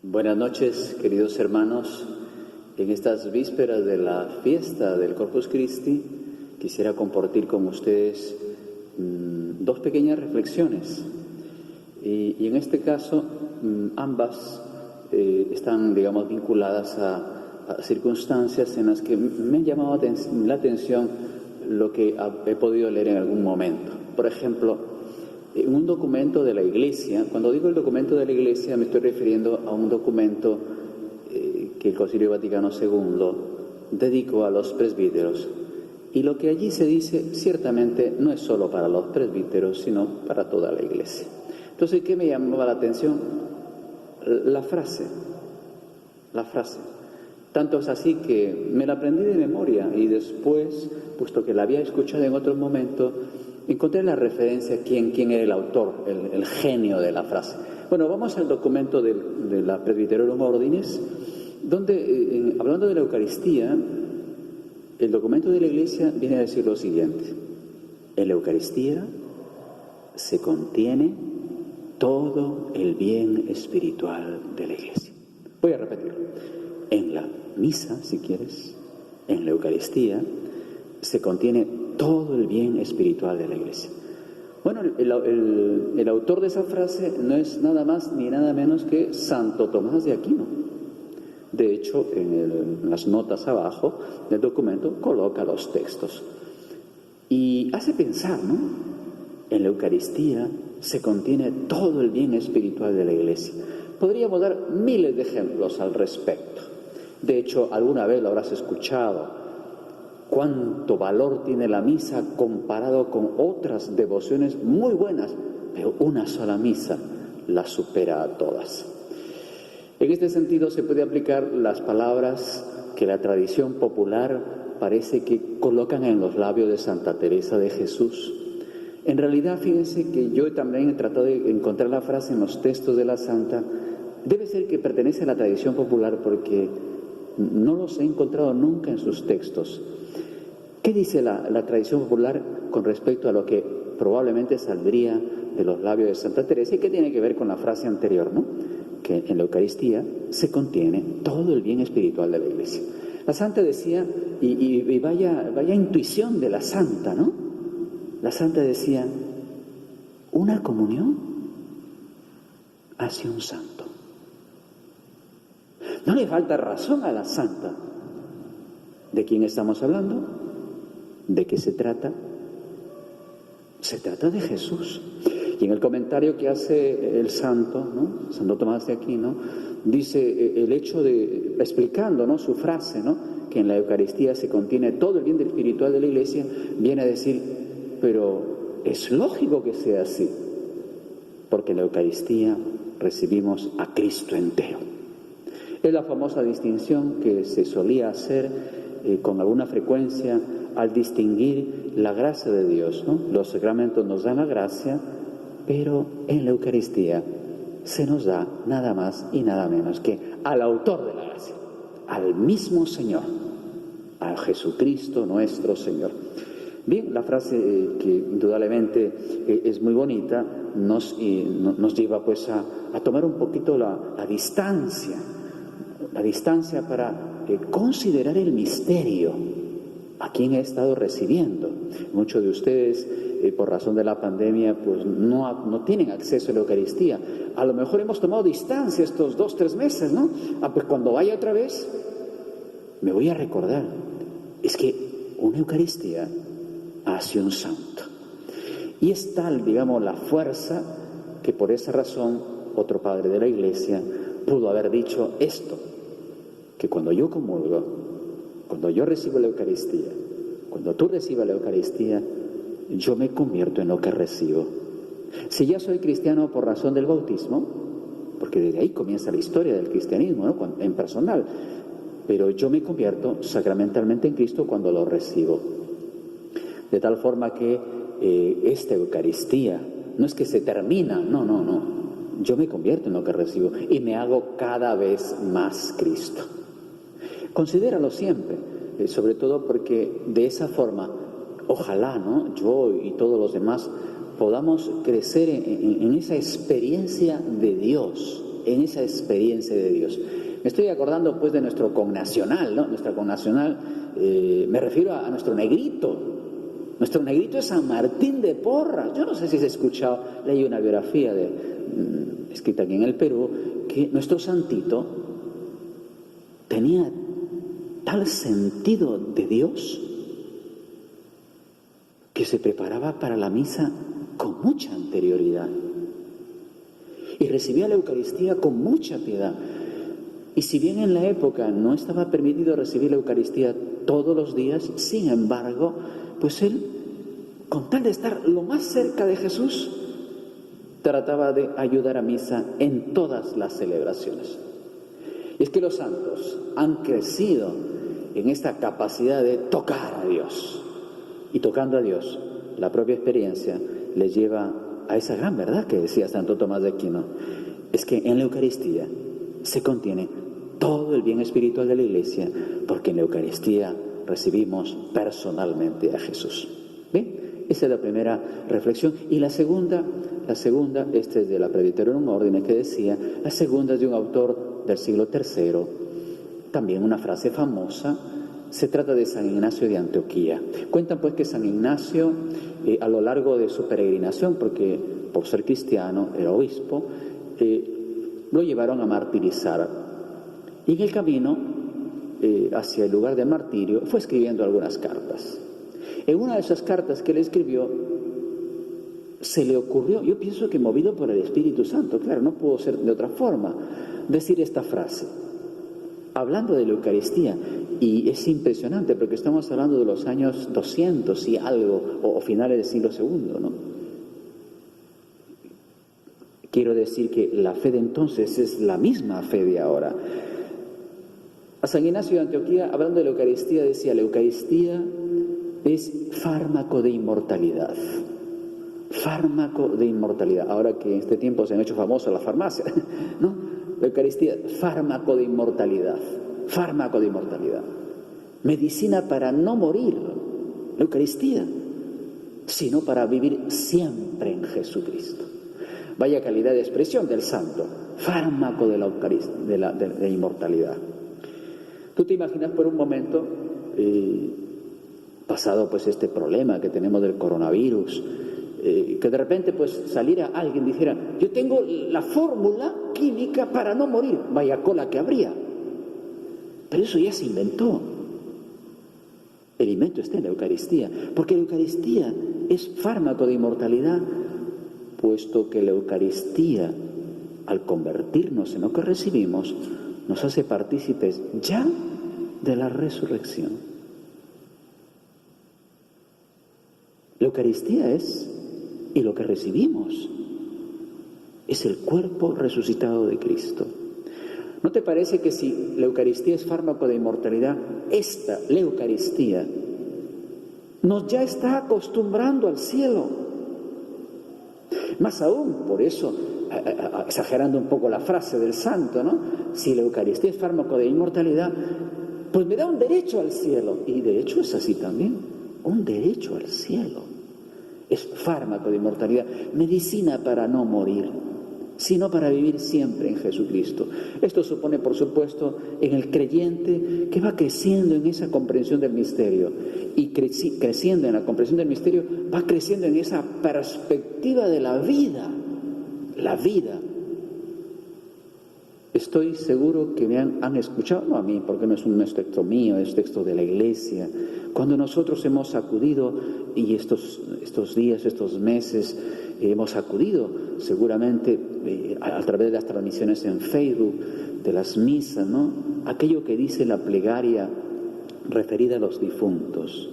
Buenas noches, queridos hermanos. En estas vísperas de la fiesta del Corpus Christi, quisiera compartir con ustedes dos pequeñas reflexiones. Y en este caso, ambas están, digamos, vinculadas a circunstancias en las que me han llamado la atención lo que he podido leer en algún momento. Por ejemplo, en un documento de la Iglesia, cuando digo el documento de la Iglesia me estoy refiriendo a un documento que el Concilio Vaticano II dedicó a los presbíteros. Y lo que allí se dice ciertamente no es solo para los presbíteros, sino para toda la Iglesia. Entonces, ¿qué me llamaba la atención? La frase. Tanto es así que me la aprendí de memoria y después, puesto que la había escuchado en otro momento, encontré la referencia quién era el autor, el genio de la frase. Bueno, vamos al documento de la Presbyterorum Ordinis, donde, hablando de la Eucaristía, el documento de la Iglesia viene a decir lo siguiente: en la Eucaristía se contiene todo el bien espiritual de la Iglesia. Voy a repetirlo. En la misa, si quieres, en la Eucaristía, se contiene todo el bien espiritual de la Iglesia. Bueno, el autor de esa frase no es nada más ni nada menos que Santo Tomás de Aquino. De hecho, en las notas abajo del documento coloca los textos. Y hace pensar, ¿no? En la Eucaristía se contiene todo el bien espiritual de la Iglesia. Podríamos dar miles de ejemplos al respecto. De hecho, alguna vez lo habrás escuchado. Cuánto valor tiene la misa comparado con otras devociones muy buenas, pero una sola misa la supera a todas. En este sentido se puede aplicar las palabras que la tradición popular parece que colocan en los labios de Santa Teresa de Jesús. En realidad, fíjense que yo también he tratado de encontrar la frase en los textos de la Santa. Debe ser que pertenece a la tradición popular porque no los he encontrado nunca en sus textos. ¿Qué dice la tradición popular con respecto a lo que probablemente saldría de los labios de Santa Teresa y que tiene que ver con la frase anterior, ¿no? Que en la Eucaristía se contiene todo el bien espiritual de la Iglesia? La Santa decía, y vaya intuición de la Santa, ¿no? La Santa decía, una comunión hace un santo. No le falta razón a la Santa. ¿De quién estamos hablando? ¿De qué se trata? Se trata de Jesús. Y en el comentario que hace el santo, ¿no? Santo Tomás de Aquino, dice el hecho de, explicando, ¿no?, su frase, ¿no?, que en la Eucaristía se contiene todo el bien espiritual de la Iglesia, viene a decir, pero es lógico que sea así, porque en la Eucaristía recibimos a Cristo entero. Es la famosa distinción que se solía hacer con alguna frecuencia al distinguir la gracia de Dios, ¿no? Los sacramentos nos dan la gracia, pero en la Eucaristía se nos da nada más y nada menos que al autor de la gracia, al mismo Señor, a Jesucristo nuestro Señor. Bien, la frase que indudablemente es muy bonita nos lleva pues a tomar un poquito la distancia para considerar el misterio a quien he estado recibiendo. Muchos de ustedes, por razón de la pandemia, pues no tienen acceso a la Eucaristía. A lo mejor hemos tomado distancia estos 2-3 meses, ¿no? Pues cuando vaya otra vez, me voy a recordar. Es que una Eucaristía hace un santo. Y es tal, digamos, la fuerza que por esa razón otro padre de la Iglesia pudo haber dicho esto, que cuando yo comulgo, cuando yo recibo la Eucaristía, cuando tú recibas la Eucaristía, yo me convierto en lo que recibo. Si ya soy cristiano por razón del bautismo, porque desde ahí comienza la historia del cristianismo, ¿no?, en personal, pero yo me convierto sacramentalmente en Cristo cuando lo recibo. De tal forma que esta Eucaristía no es que se termina, no. Yo me convierto en lo que recibo y me hago cada vez más Cristo. Considéralo siempre, sobre todo porque de esa forma, ojalá, ¿no?, yo y todos los demás podamos crecer en esa experiencia de Dios, en esa experiencia de Dios. Me estoy acordando pues de nuestro connacional, ¿no? Nuestra connacional, me refiero a nuestro negrito. Nuestro negrito es San Martín de Porras. Yo no sé si has escuchado, leí una biografía escrita aquí en el Perú, que nuestro santito tenía tal sentido de Dios que se preparaba para la misa con mucha anterioridad y recibía la Eucaristía con mucha piedad. Y si bien en la época no estaba permitido recibir la Eucaristía todos los días, sin embargo, pues él, con tal de estar lo más cerca de Jesús, trataba de ayudar a misa en todas las celebraciones. Y es que los santos han crecido en esta capacidad de tocar a Dios. Y tocando a Dios, la propia experiencia les lleva a esa gran verdad que decía Santo Tomás de Aquino. Es que en la Eucaristía se contiene todo el bien espiritual de la Iglesia, porque en la Eucaristía recibimos personalmente a Jesús. ¿Bien? Esa es la primera reflexión. Y la segunda, esta es de la Praevitorum Ordine que decía, la segunda es de un autor del siglo III, también una frase famosa. Se trata de San Ignacio de Antioquía. Cuentan pues que San Ignacio, a lo largo de su peregrinación, porque por ser cristiano era obispo, lo llevaron a martirizar. Y en el camino hacia el lugar de martirio fue escribiendo algunas cartas. En una de esas cartas que él escribió, se le ocurrió, yo pienso que movido por el Espíritu Santo, claro, no pudo ser de otra forma, decir esta frase, hablando de la Eucaristía. Y es impresionante porque estamos hablando de los años 200 y algo, o finales del siglo II, ¿no? Quiero decir que la fe de entonces es la misma fe de ahora. A San Ignacio de Antioquía, hablando de la Eucaristía, decía, la Eucaristía es fármaco de inmortalidad. Fármaco de inmortalidad. Ahora que en este tiempo se han hecho famosas las farmacias, ¿no? La Eucaristía, fármaco de inmortalidad. Fármaco de inmortalidad. Medicina para no morir. La Eucaristía. Sino para vivir siempre en Jesucristo. Vaya calidad de expresión del santo. Fármaco de la Eucaristía, de inmortalidad. Tú te imaginas por un momento, pasado pues este problema que tenemos del coronavirus, que de repente pues saliera alguien y dijera, yo tengo la fórmula química para no morir, vaya cola que habría. Pero eso ya se inventó. El invento está en la Eucaristía, porque la Eucaristía es fármaco de inmortalidad, puesto que la Eucaristía, al convertirnos en lo que recibimos, nos hace partícipes ya de la resurrección. La Eucaristía es, y lo que recibimos, es el cuerpo resucitado de Cristo. ¿No te parece que si la Eucaristía es fármaco de inmortalidad, la Eucaristía, nos ya está acostumbrando al cielo? Más aún, por eso, exagerando un poco la frase del santo, ¿no? Si la Eucaristía es fármaco de inmortalidad, pues me da un derecho al cielo. Y de hecho es así también, un derecho al cielo. Es fármaco de inmortalidad, medicina para no morir, sino para vivir siempre en Jesucristo. Esto supone, por supuesto, en el creyente que va creciendo en esa comprensión del misterio. Y creciendo en la comprensión del misterio, va creciendo en esa perspectiva de la vida. La vida. Estoy seguro que me han escuchado, no a mí, porque no es un texto mío, es texto de la Iglesia. Cuando nosotros hemos acudido, y estos días, estos meses, hemos acudido seguramente a través de las transmisiones en Facebook, de las misas, ¿no? Aquello que dice la plegaria referida a los difuntos.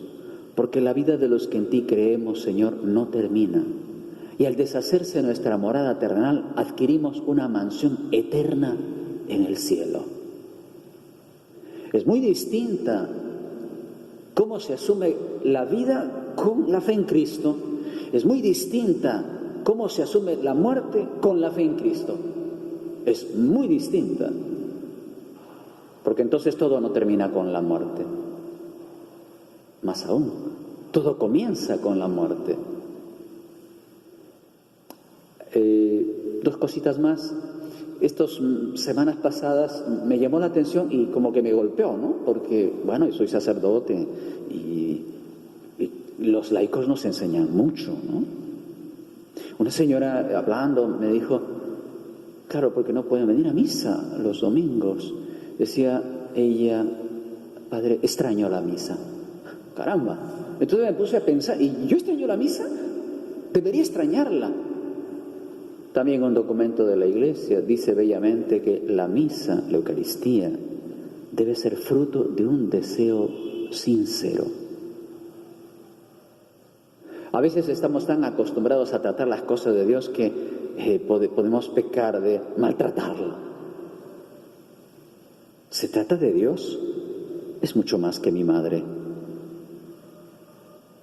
Porque la vida de los que en ti creemos, Señor, no termina. Y al deshacerse nuestra morada terrenal, adquirimos una mansión eterna en el cielo. Es muy distinta cómo se asume la vida con la fe en Cristo. Es muy distinta cómo se asume la muerte con la fe en Cristo. Es muy distinta. Porque entonces todo no termina con la muerte. Más aún, todo comienza con la muerte. Dos cositas más. estas semanas pasadas me llamó la atención y como que me golpeó, ¿no? Porque, bueno, yo soy sacerdote y los laicos nos enseñan mucho, ¿no? Una señora hablando me dijo, claro, porque no pueden venir a misa los domingos. Decía ella, padre, extraño la misa. Caramba. Entonces me puse a pensar, ¿y yo extraño la misa? Debería extrañarla. También un documento de la Iglesia dice bellamente que la misa, la Eucaristía, debe ser fruto de un deseo sincero. A veces estamos tan acostumbrados a tratar las cosas de Dios que podemos pecar de maltratarlo. ¿Se trata de Dios? Es mucho más que mi madre.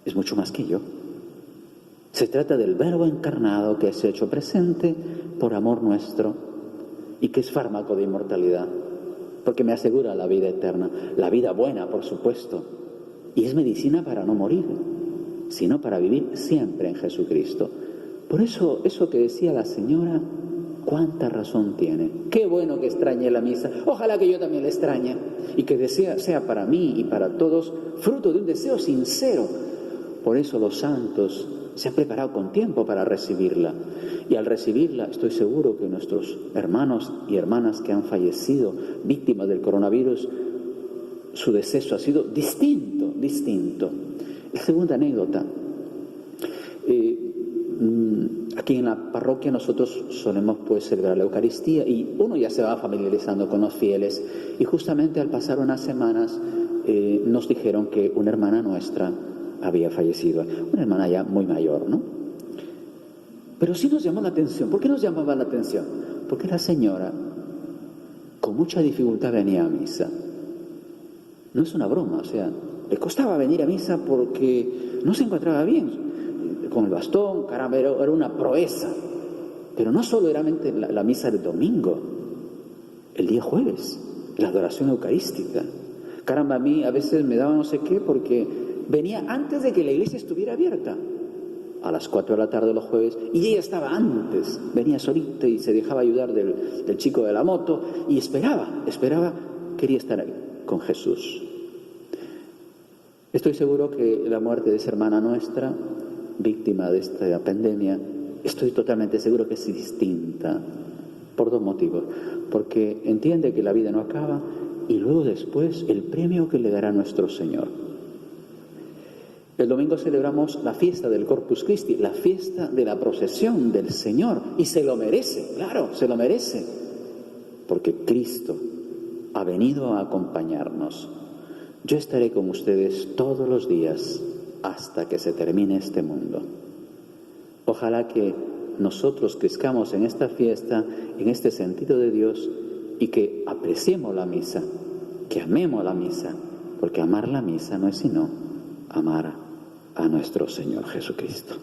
Es mucho más que yo. Se trata del Verbo encarnado que se ha hecho presente por amor nuestro y que es fármaco de inmortalidad, porque me asegura la vida eterna, la vida buena, por supuesto, y es medicina para no morir, sino para vivir siempre en Jesucristo. Por eso que decía la señora, cuánta razón tiene. Qué bueno que extrañe la misa. Ojalá que yo también la extrañe y que sea para mí y para todos fruto de un deseo sincero. Por eso los santos se han preparado con tiempo para recibirla. Y al recibirla estoy seguro que nuestros hermanos y hermanas que han fallecido víctimas del coronavirus, su deceso ha sido distinto. La segunda anécdota. Aquí en la parroquia nosotros solemos celebrar la Eucaristía y uno ya se va familiarizando con los fieles. Y justamente al pasar unas semanas nos dijeron que una hermana nuestra había fallecido, una hermana ya muy mayor, ¿no? Pero sí nos llamó la atención. ¿Por qué nos llamaba la atención? Porque la señora con mucha dificultad venía a misa. No es una broma, o sea, le costaba venir a misa porque no se encontraba bien con el bastón, caramba, era una proeza. Pero no solo era la misa del domingo, el día jueves, la adoración eucarística. Caramba, a mí a veces me daba no sé qué porque venía antes de que la iglesia estuviera abierta, a las 4 de la tarde los jueves, y ella estaba antes, venía solita y se dejaba ayudar del chico de la moto y esperaba, quería estar ahí con Jesús. Estoy seguro que la muerte de esa hermana nuestra, víctima de esta pandemia, estoy totalmente seguro que es distinta, por dos motivos. Porque entiende que la vida no acaba y luego después el premio que le dará nuestro Señor. El domingo celebramos la fiesta del Corpus Christi, la fiesta de la procesión del Señor, y se lo merece, claro, se lo merece, porque Cristo ha venido a acompañarnos. Yo estaré con ustedes todos los días hasta que se termine este mundo. Ojalá que nosotros crezcamos en esta fiesta, en este sentido de Dios, y que apreciemos la misa, que amemos la misa, porque amar la misa no es sino amar a nuestro Señor Jesucristo.